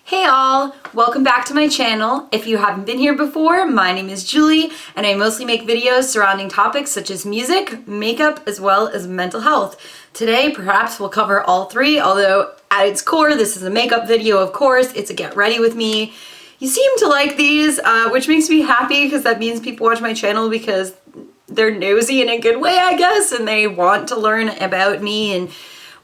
Hey all! Welcome back to my channel. If you haven't been here before, my name is Julie and I mostly make videos surrounding topics such as music, makeup, as well as mental health. Today, perhaps we'll cover all three, although at its core, this is a makeup video, of course. It's a get ready with me. You seem to like these, which makes me happy because that means people watch my channel because they're nosy in a good way, I guess, and they want to learn about me and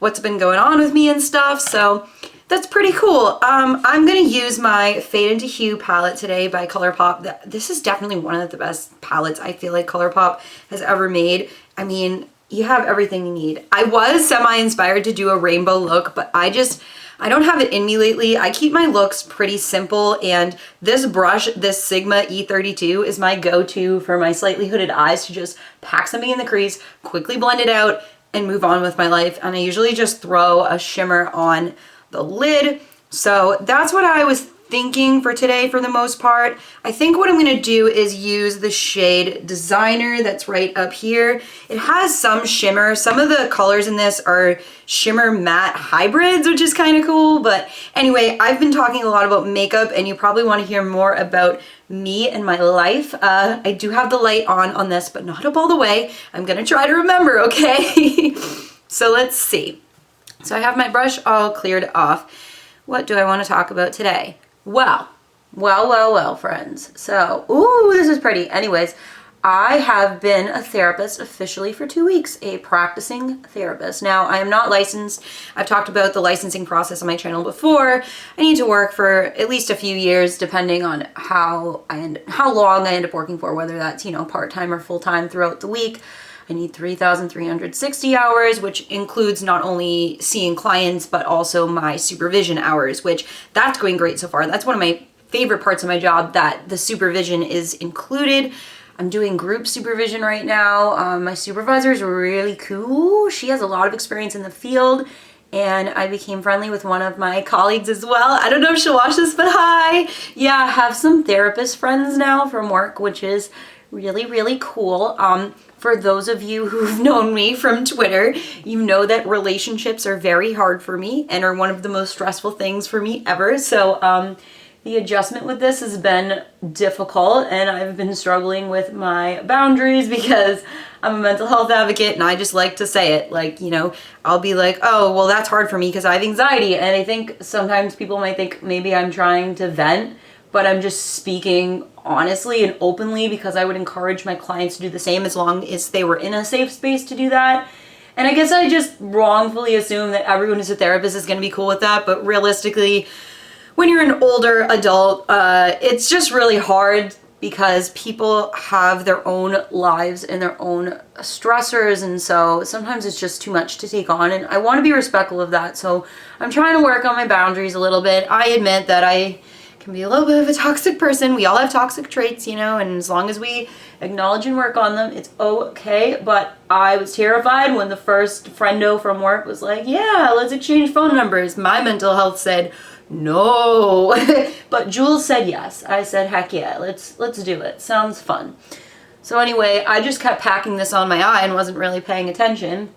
what's been going on with me and stuff, so that's pretty cool. I'm gonna use my Fade into Hue palette today by ColourPop. This is definitely one of the best palettes I feel like ColourPop has ever made. I mean, you have everything you need. I was semi-inspired to do a rainbow look, but I don't have it in me lately. I keep my looks pretty simple, and this brush, this Sigma E32, is my go-to for my slightly hooded eyes to just pack something in the crease, quickly blend it out, and move on with my life. And I usually just throw a shimmer on the lid. So that's what I was thinking for today for the most part. I think what I'm gonna do is use the shade Designer that's right up here. It has some shimmer. Some of the colors in this are shimmer matte hybrids, which is kind of cool. But anyway, I've been talking a lot about makeup and you probably want to hear more about me and my life. I do have the light on this, but not up all the way. I'm gonna try to remember, okay? So let's see. So I have my brush all cleared off. What do I want to talk about today? Well, friends. So, ooh, this is pretty. Anyways, I have been a therapist officially for 2 weeks, a practicing therapist. Now, I am not licensed. I've talked about the licensing process on my channel before. I need to work for at least a few years, depending on how long I end up working for, whether that's, part-time or full-time throughout the week. I need 3,360 hours, which includes not only seeing clients, but also my supervision hours, which that's going great so far. That's one of my favorite parts of my job, that the supervision is included. I'm doing group supervision right now. My supervisor is really cool. She has a lot of experience in the field, and I became friendly with one of my colleagues as well. I don't know if she'll watch this, but hi. Yeah, I have some therapist friends now from work, which is really, really cool. For those of you who've known me from Twitter, you know that relationships are very hard for me and are one of the most stressful things for me ever. So the adjustment with this has been difficult, and I've been struggling with my boundaries because I'm a mental health advocate and I just like to say it. Like, I'll be like, oh, well, that's hard for me because I have anxiety. And I think sometimes people might think maybe I'm trying to vent, but I'm just speaking honestly and openly because I would encourage my clients to do the same as long as they were in a safe space to do that. And I guess I just wrongfully assume that everyone who's a therapist is going to be cool with that, but realistically, when you're an older adult, it's just really hard because people have their own lives and their own stressors, and so sometimes it's just too much to take on, and I want to be respectful of that. So I'm trying to work on my boundaries a little bit. I admit that I can be a little bit of a toxic person. We all have toxic traits, and as long as we acknowledge and work on them, it's okay. But I was terrified when the first friendo from work was like, yeah, let's exchange phone numbers. My mental health said, no. But Jules said yes. I said, heck yeah, let's do it. Sounds fun. So anyway, I just kept packing this on my eye and wasn't really paying attention.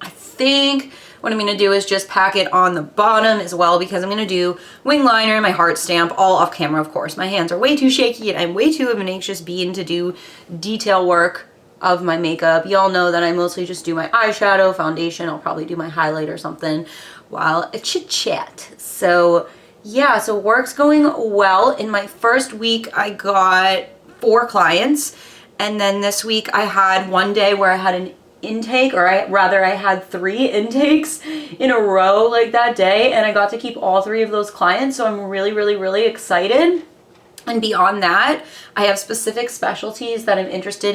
I think what I'm going to do is just pack it on the bottom as well, because I'm going to do wing liner, my heart stamp, all off camera, of course. My hands are way too shaky and I'm way too of an anxious being to do detail work of my makeup. Y'all know that I mostly just do my eyeshadow, foundation. I'll probably do my highlight or something while I chit chat. So yeah, so work's going well. In my first week, I got 4 clients. And then this week I had one day where I had an intake, or I had 3 intakes in a row like that day, and I got to keep all 3 of those clients, so I'm really, really, really excited. And beyond that, I have specific specialties that I'm interested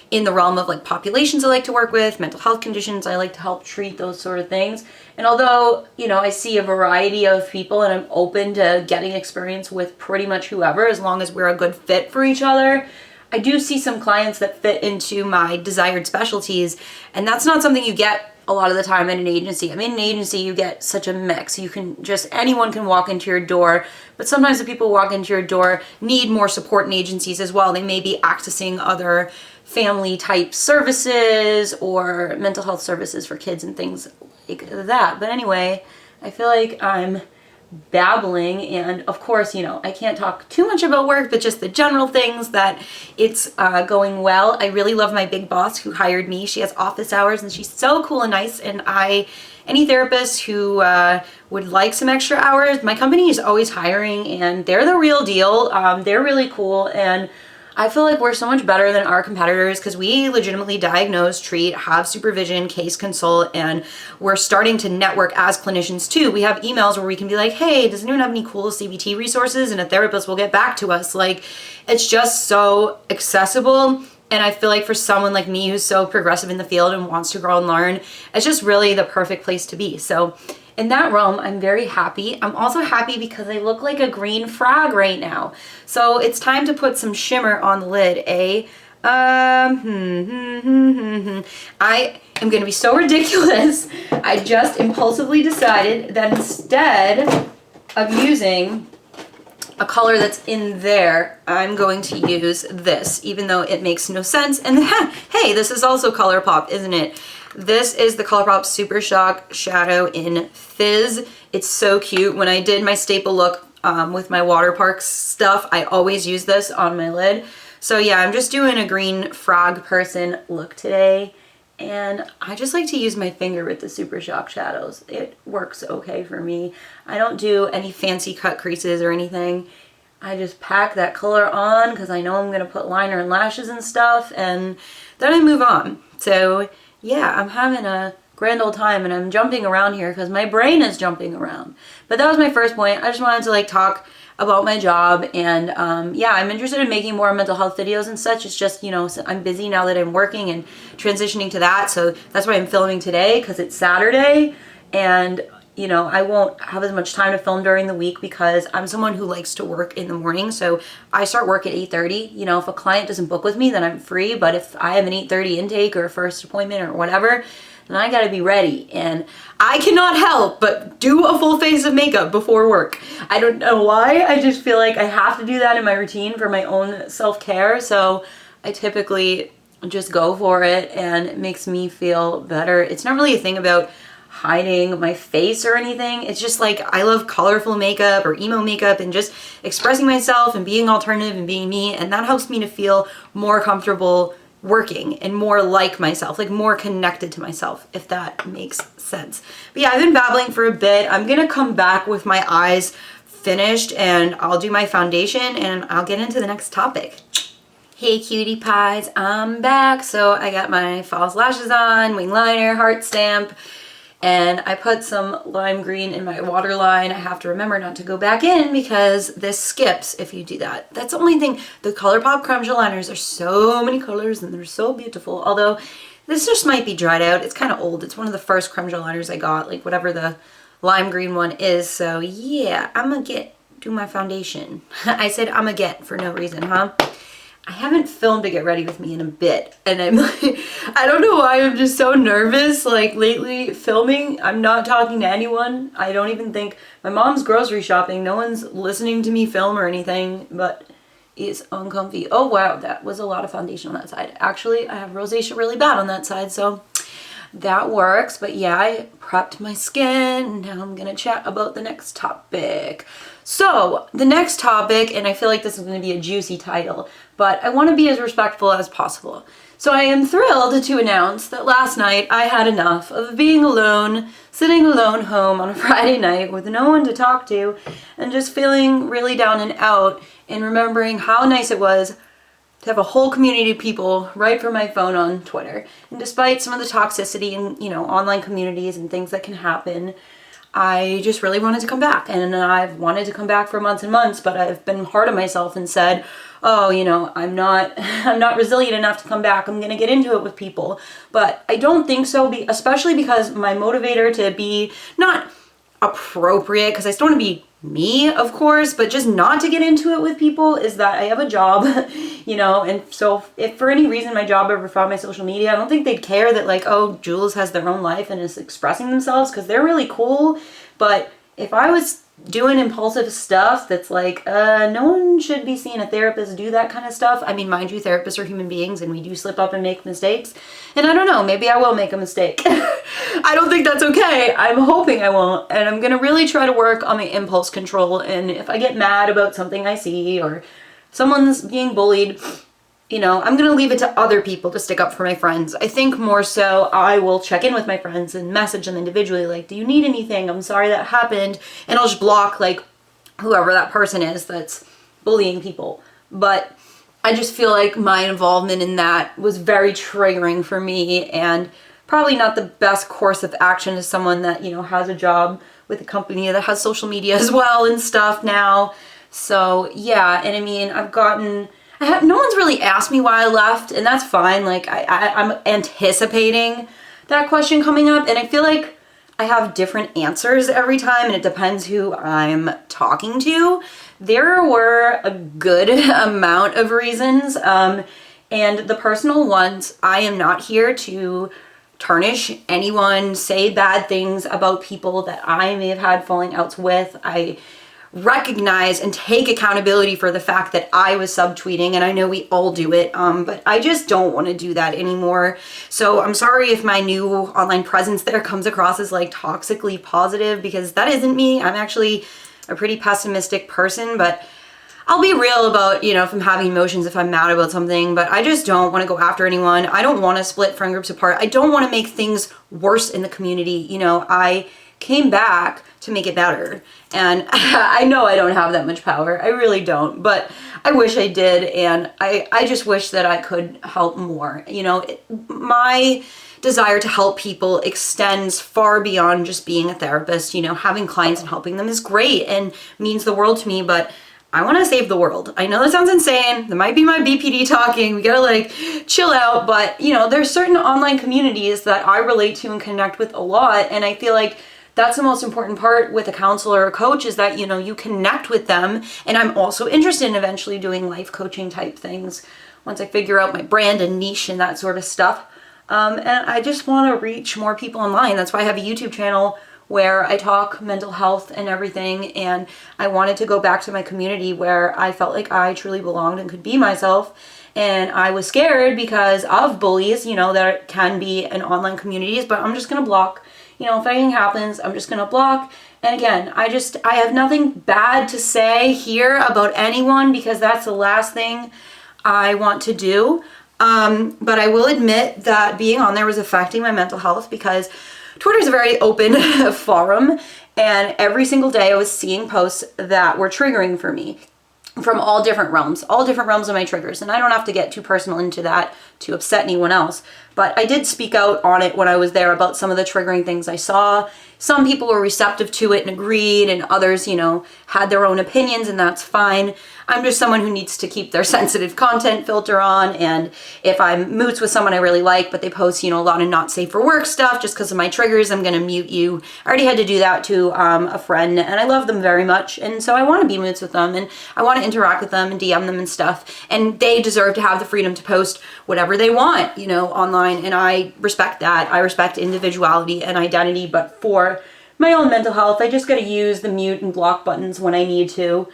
in the realm of like populations I like to work with, mental health conditions I like to help treat, those sort of things. And although, I see a variety of people and I'm open to getting experience with pretty much whoever, as long as we're a good fit for each other, I do see some clients that fit into my desired specialties, and that's not something you get a lot of the time in an agency. I mean, in an agency, you get such a mix. Anyone can walk into your door, but sometimes the people who walk into your door need more support in agencies as well. They may be accessing other family type services or mental health services for kids and things like that. But anyway, I feel like I'm babbling, and of course, you know, I can't talk too much about work, but just the general things that it's going well. I really love my big boss who hired me. She has office hours and she's so cool and nice, and any therapist who would like some extra hours, my company is always hiring, and they're the real deal. They're really cool, and I feel like we're so much better than our competitors because we legitimately diagnose, treat, have supervision, case consult, and we're starting to network as clinicians too. We have emails where we can be like, hey, does anyone have any cool CBT resources? And a therapist will get back to us. Like, it's just so accessible. And I feel like for someone like me who's so progressive in the field and wants to grow and learn, it's just really the perfect place to be. So in that realm, I'm very happy. I'm also happy because I look like a green frog right now. So it's time to put some shimmer on the lid, eh? I am going to be so ridiculous. I just impulsively decided that instead of using a color that's in there, I'm going to use this, even though it makes no sense. And hey, this is also ColourPop, isn't it? This is the ColourPop Super Shock Shadow in Fizz. It's so cute. When I did my staple look with my water park stuff, I always use this on my lid. So yeah, I'm just doing a green frog person look today. And I just like to use my finger with the Super Shock shadows. It works okay for me. I don't do any fancy cut creases or anything. I just pack that color on because I know I'm going to put liner and lashes and stuff, and then I move on. So yeah, I'm having a grand old time, and I'm jumping around here because my brain is jumping around. But that was my first point. I just wanted to like talk about my job, and yeah, I'm interested in making more mental health videos and such. It's just, you know, I'm busy now that I'm working and transitioning to that, so that's why I'm filming today, because it's Saturday, and you know, I won't have as much time to film during the week because I'm someone who likes to work in the morning. So I start work at 8:30. You know, if a client doesn't book with me, then I'm free. But if I have an 8:30 intake or a first appointment or whatever, then I gotta be ready. And I cannot help but do a full face of makeup before work. I don't know why. I just feel like I have to do that in my routine for my own self-care. So I typically just go for it, and it makes me feel better. It's not really a thing about hiding my face or anything. It's just like I love colorful makeup or emo makeup and just expressing myself and being alternative and being me, and that helps me to feel more comfortable working and more like myself, like more connected to myself, if that makes sense. But yeah, I've been babbling for a bit. I'm gonna come back with my eyes finished, and I'll do my foundation, and I'll get into the next topic. Hey cutie pies, I'm back. So I got my false lashes on, wing liner, heart stamp, and I put some lime green in my waterline. I have to remember not to go back in because this skips if you do that. That's the only thing. The ColourPop creme gel liners are so many colors and they're so beautiful. Although this just might be dried out. It's kind of old. It's one of the first creme gel liners I got, like whatever the lime green one is. So yeah, I'm gonna do my foundation. I said I'm gonna get for no reason, huh? I haven't filmed to get ready with me in a bit, and I'm like, I don't know why, I'm just so nervous. Like lately filming, I'm not talking to anyone. I don't even think, my mom's grocery shopping, no one's listening to me film or anything, but it's uncomfy. Oh wow, that was a lot of foundation on that side. Actually, I have rosacea really bad on that side, so that works. But yeah, I prepped my skin, and now I'm gonna chat about the next topic. So the next topic, and I feel like this is going to be a juicy title, but I want to be as respectful as possible. So I am thrilled to announce that last night I had enough of being alone, sitting alone home on a Friday night with no one to talk to, and just feeling really down and out, and remembering how nice it was to have a whole community of people right from my phone on Twitter. And despite some of the toxicity in, you know, online communities and things that can happen, I just really wanted to come back, and I've wanted to come back for months and months, but I've been hard on myself and said, oh, you know, I'm not resilient enough to come back. I'm going to get into it with people. But I don't think so, especially because my motivator to be not appropriate, because I still want to be me, of course, but just not to get into it with people is that I have a job, you know, and so if for any reason my job ever found my social media, I don't think they'd care that like, oh, Jules has their own life and is expressing themselves, because they're really cool. But if I was doing impulsive stuff that's like, no one should be seeing a therapist do that kind of stuff. I mean, mind you, therapists are human beings and we do slip up and make mistakes. And I don't know, maybe I will make a mistake. I don't think that's okay. I'm hoping I won't. And I'm gonna really try to work on my impulse control. And if I get mad about something I see or someone's being bullied, you know, I'm going to leave it to other people to stick up for my friends. I think more so I will check in with my friends and message them individually, like, do you need anything? I'm sorry that happened. And I'll just block, like, whoever that person is that's bullying people. But I just feel like my involvement in that was very triggering for me and probably not the best course of action as someone that, you know, has a job with a company that has social media as well and stuff now. So, yeah, and I mean, no one's really asked me why I left, and that's fine. Like, I'm anticipating that question coming up, and I feel like I have different answers every time, and it depends who I'm talking to. There were a good amount of reasons, and the personal ones, I am not here to tarnish anyone, say bad things about people that I may have had falling outs with. I recognize and take accountability for the fact that I was subtweeting, and I know we all do it, but I just don't want to do that anymore. So I'm sorry if my new online presence there comes across as like toxically positive, because that isn't me. I'm actually a pretty pessimistic person, but I'll be real about, you know, if I'm having emotions, if I'm mad about something, but I just don't want to go after anyone. I don't want to split friend groups apart. I don't want to make things worse in the community. You know, I came back to make it better. And I know I don't have that much power. I really don't, but I wish I did. And I just wish that I could help more. You know, my desire to help people extends far beyond just being a therapist. You know, having clients and helping them is great and means the world to me, but I want to save the world. I know that sounds insane. That might be my BPD talking. We gotta like chill out, but you know, there's certain online communities that I relate to and connect with a lot. And I feel like that's the most important part with a counselor or a coach, is that, you know, you connect with them. And I'm also interested in eventually doing life coaching type things once I figure out my brand and niche and that sort of stuff. And I just want to reach more people online. That's why I have a YouTube channel where I talk mental health and everything. And I wanted to go back to my community where I felt like I truly belonged and could be myself. And I was scared because of bullies, you know, that can be in online communities, but I'm just going to block. You know, if anything happens, I'm just going to block. And again, I have nothing bad to say here about anyone, because that's the last thing I want to do. But I will admit that being on there was affecting my mental health, because Twitter is a very open forum, and every single day I was seeing posts that were triggering for me from all different realms of my triggers. And I don't have to get too personal into that to upset anyone else, but I did speak out on it when I was there about some of the triggering things I saw. Some people were receptive to it and agreed, and others, you know, had their own opinions, and that's fine. I'm just someone who needs to keep their sensitive content filter on, and if I'm moots with someone I really like, but they post, you know, a lot of not safe for work stuff just because of my triggers, I'm gonna mute you. I already had to do that to a friend, and I love them very much, and so I want to be moots with them, and I want to interact with them and DM them and stuff, and they deserve to have the freedom to post whatever they want, you know, online, and I respect that. I respect individuality and identity, but for my own mental health, I just gotta use the mute and block buttons when I need to.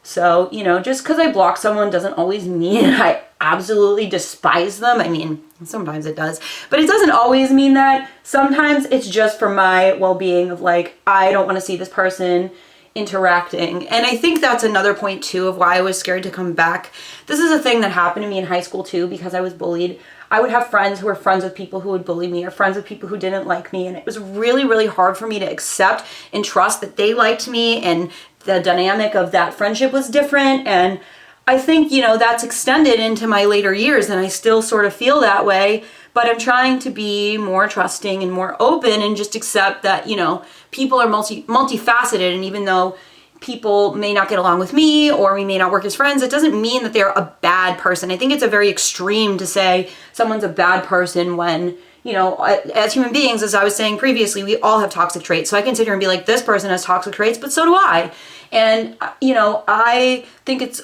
So, you know, just because I block someone doesn't always mean I absolutely despise them. I mean, sometimes it does, but it doesn't always mean that. Sometimes it's just for my well-being of like, I don't want to see this person interacting. And I think that's another point too of why I was scared to come back. This is a thing that happened to me in high school too, because I was bullied. I would have friends who were friends with people who would bully me, or friends with people who didn't like me. And it was really, really hard for me to accept and trust that they liked me, and the dynamic of that friendship was different. And I think, you know, that's extended into my later years, and I still sort of feel that way, but I'm trying to be more trusting and more open and just accept that, you know, people are multifaceted, and even though people may not get along with me or we may not work as friends, it doesn't mean that they're a bad person. I think it's a very extreme to say someone's a bad person when, you know, as human beings, as I was saying previously, we all have toxic traits. So I can sit here and be like, this person has toxic traits, but so do I. And, you know, I think it's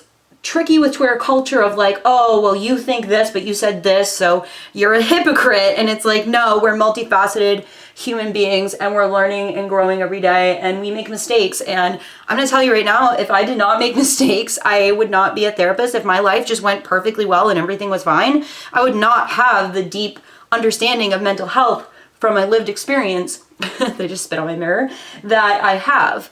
tricky with Twitter culture of like, oh, well, you think this, but you said this, so you're a hypocrite. And it's like, no, we're multifaceted human beings and we're learning and growing every day and we make mistakes. And I'm gonna tell you right now, if I did not make mistakes, I would not be a therapist. If my life just went perfectly well and everything was fine, I would not have the deep understanding of mental health from my lived experience, they just spit on my mirror, that I have.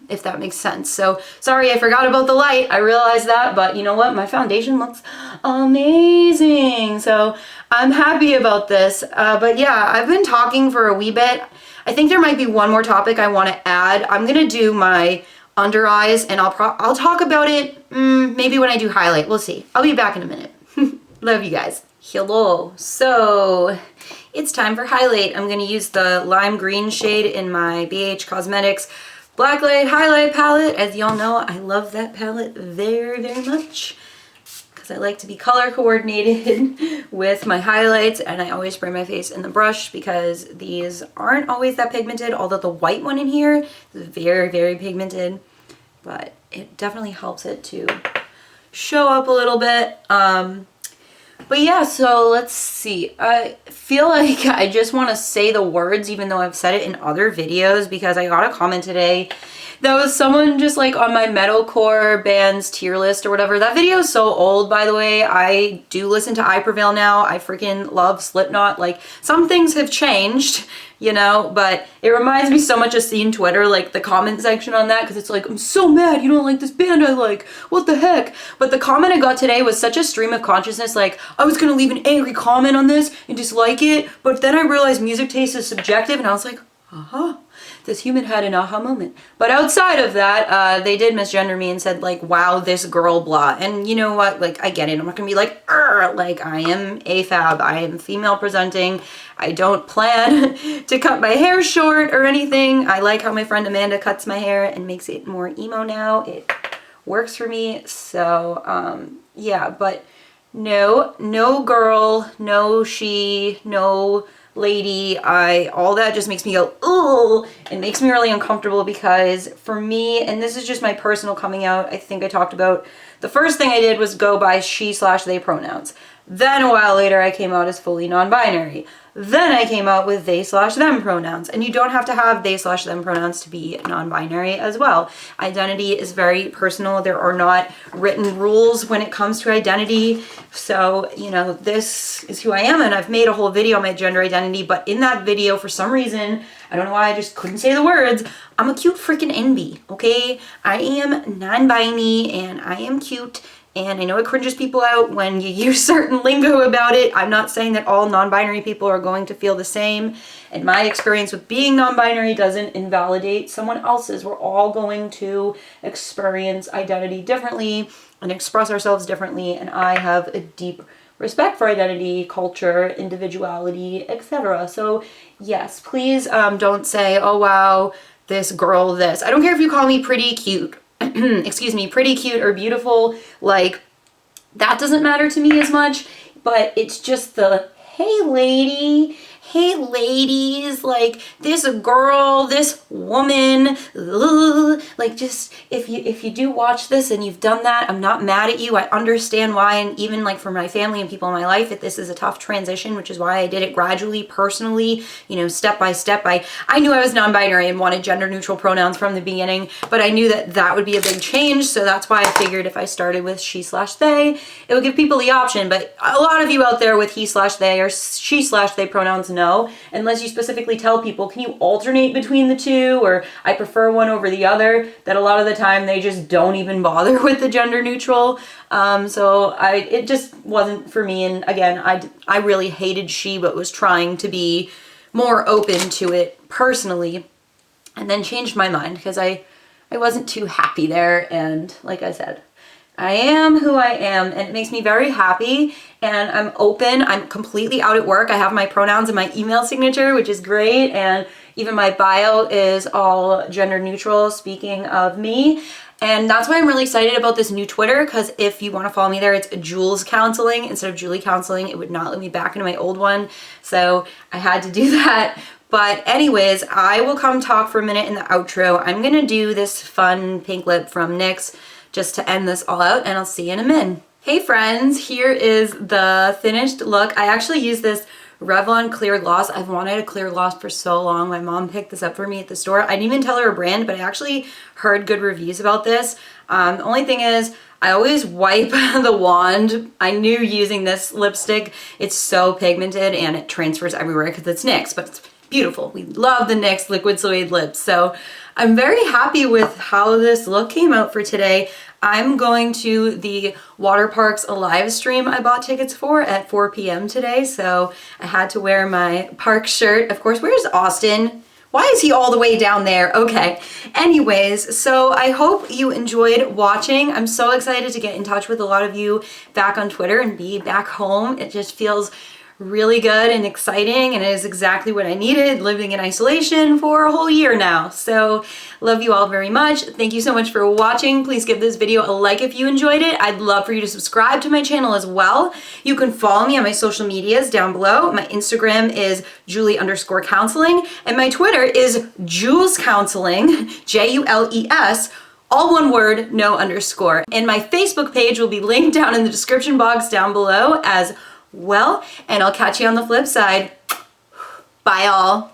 If that makes sense. So sorry, I forgot about the light. I realized that, but you know what? My foundation looks amazing. So I'm happy about this. But yeah, I've been talking for a wee bit. I think there might be one more topic I want to add. I'm going to do my under eyes and I'll talk about it maybe when I do highlight. We'll see. I'll be back in a minute. Love you guys. Hello. So it's time for highlight. I'm going to use the lime green shade in my BH Cosmetics Blacklight Highlight Palette. As y'all know, I love that palette very, very much because I like to be color coordinated with my highlights, and I always spray my face in the brush because these aren't always that pigmented, although the white one in here is very, very pigmented, but it definitely helps it to show up a little bit. But yeah, so let's see. I feel like I just want to say the words even though I've said it in other videos because I got a comment today that was someone just like on my metalcore band's tier list or whatever. That video is so old, by the way. I do listen to I Prevail now. I freaking love Slipknot. Like, some things have changed, you know, but it reminds me so much of seeing Twitter, like the comment section on that, because it's like, I'm so mad you don't like this band I like. What the heck? But the comment I got today was such a stream of consciousness. Like, I was gonna leave an angry comment on this and dislike it, but then I realized music taste is subjective, and I was like, this human had an aha moment. But outside of that, they did misgender me and said like, wow, this girl, blah. And you know what, like, I get it. I'm not gonna be like, like, I am AFAB, I am female presenting. I don't plan to cut my hair short or anything. I like how my friend Amanda cuts my hair and makes it more emo now. It works for me. So, yeah, but no girl, no she, no lady, all that just makes me go, ooh, it makes me really uncomfortable because for me, and this is just my personal coming out, I think I talked about, the first thing I did was go by she/they pronouns. Then a while later I came out as fully non-binary. Then I came out with they/them pronouns. And you don't have to have they/them pronouns to be non-binary as well. Identity is very personal. There are not written rules when it comes to identity. So, you know, this is who I am, and I've made a whole video on my gender identity, but in that video, for some reason, I don't know why, I just couldn't say the words, I'm a cute freaking NB, okay? I am non-binary, and I am cute. And I know it cringes people out when you use certain lingo about it. I'm not saying that all non-binary people are going to feel the same. And my experience with being non-binary doesn't invalidate someone else's. We're all going to experience identity differently and express ourselves differently. And I have a deep respect for identity, culture, individuality, etc. So yes, please don't say, oh wow, this girl, this. I don't care if you call me pretty, cute. Excuse me, pretty, cute, or beautiful, like, that doesn't matter to me as much, but it's just the, hey lady, hey ladies, like, this girl, this woman, ugh, like, just, if you do watch this and you've done that, I'm not mad at you. I understand why, and even like for my family and people in my life, that this is a tough transition, which is why I did it gradually, personally, you know, step by step. I knew I was non-binary and wanted gender neutral pronouns from the beginning, but I knew that that would be a big change, so that's why I figured if I started with she/they, it would give people the option. But a lot of you out there with he/they or she/they pronouns, no, unless you specifically tell people, can you alternate between the two, or I prefer one over the other, that a lot of the time they just don't even bother with the gender neutral. So it just wasn't for me, and again, I really hated she, but was trying to be more open to it personally, and then changed my mind because I wasn't too happy there, and like I said, I am who I am, and it makes me very happy, and I'm open. I'm completely out at work. I have my pronouns in my email signature, which is great, and even my bio is all gender neutral, speaking of me. And that's why I'm really excited about this new Twitter, because if you want to follow me there, it's Jules Counseling instead of Julie Counseling. It would not let me back into my old one, so I had to do that. But anyways, I will come talk for a minute in the outro. I'm gonna do this fun pink lip from NYX just to end this all out, and I'll see you in a min. Hey friends, here is the finished look. I actually use this Revlon Clear Gloss. I've wanted a clear gloss for so long. My mom picked this up for me at the store. I didn't even tell her a brand, but I actually heard good reviews about this. The only thing is, I always wipe the wand. I knew using this lipstick, it's so pigmented and it transfers everywhere because it's NYX, but it's beautiful. We love the NYX Liquid Suede lips. So I'm very happy with how this look came out for today. I'm going to the Water Parks Alive stream I bought tickets for at 4 p.m. today, so I had to wear my park shirt. Of course, where's Austin? Why is he all the way down there? Okay. Anyways, so I hope you enjoyed watching. I'm so excited to get in touch with a lot of you back on Twitter and be back home. It just feels really good and exciting, and it is exactly what I needed, living in isolation for a whole year now. So love you all very much. Thank you so much for watching. Please give this video a like if you enjoyed it. I'd love for you to subscribe to my channel as well. You can follow me on my social medias down below. My Instagram is Julie_counseling, and my Twitter is Jules Counseling, Jules, all one word, no underscore. And my Facebook page will be linked down in the description box down below as well, and I'll catch you on the flip side. Bye all.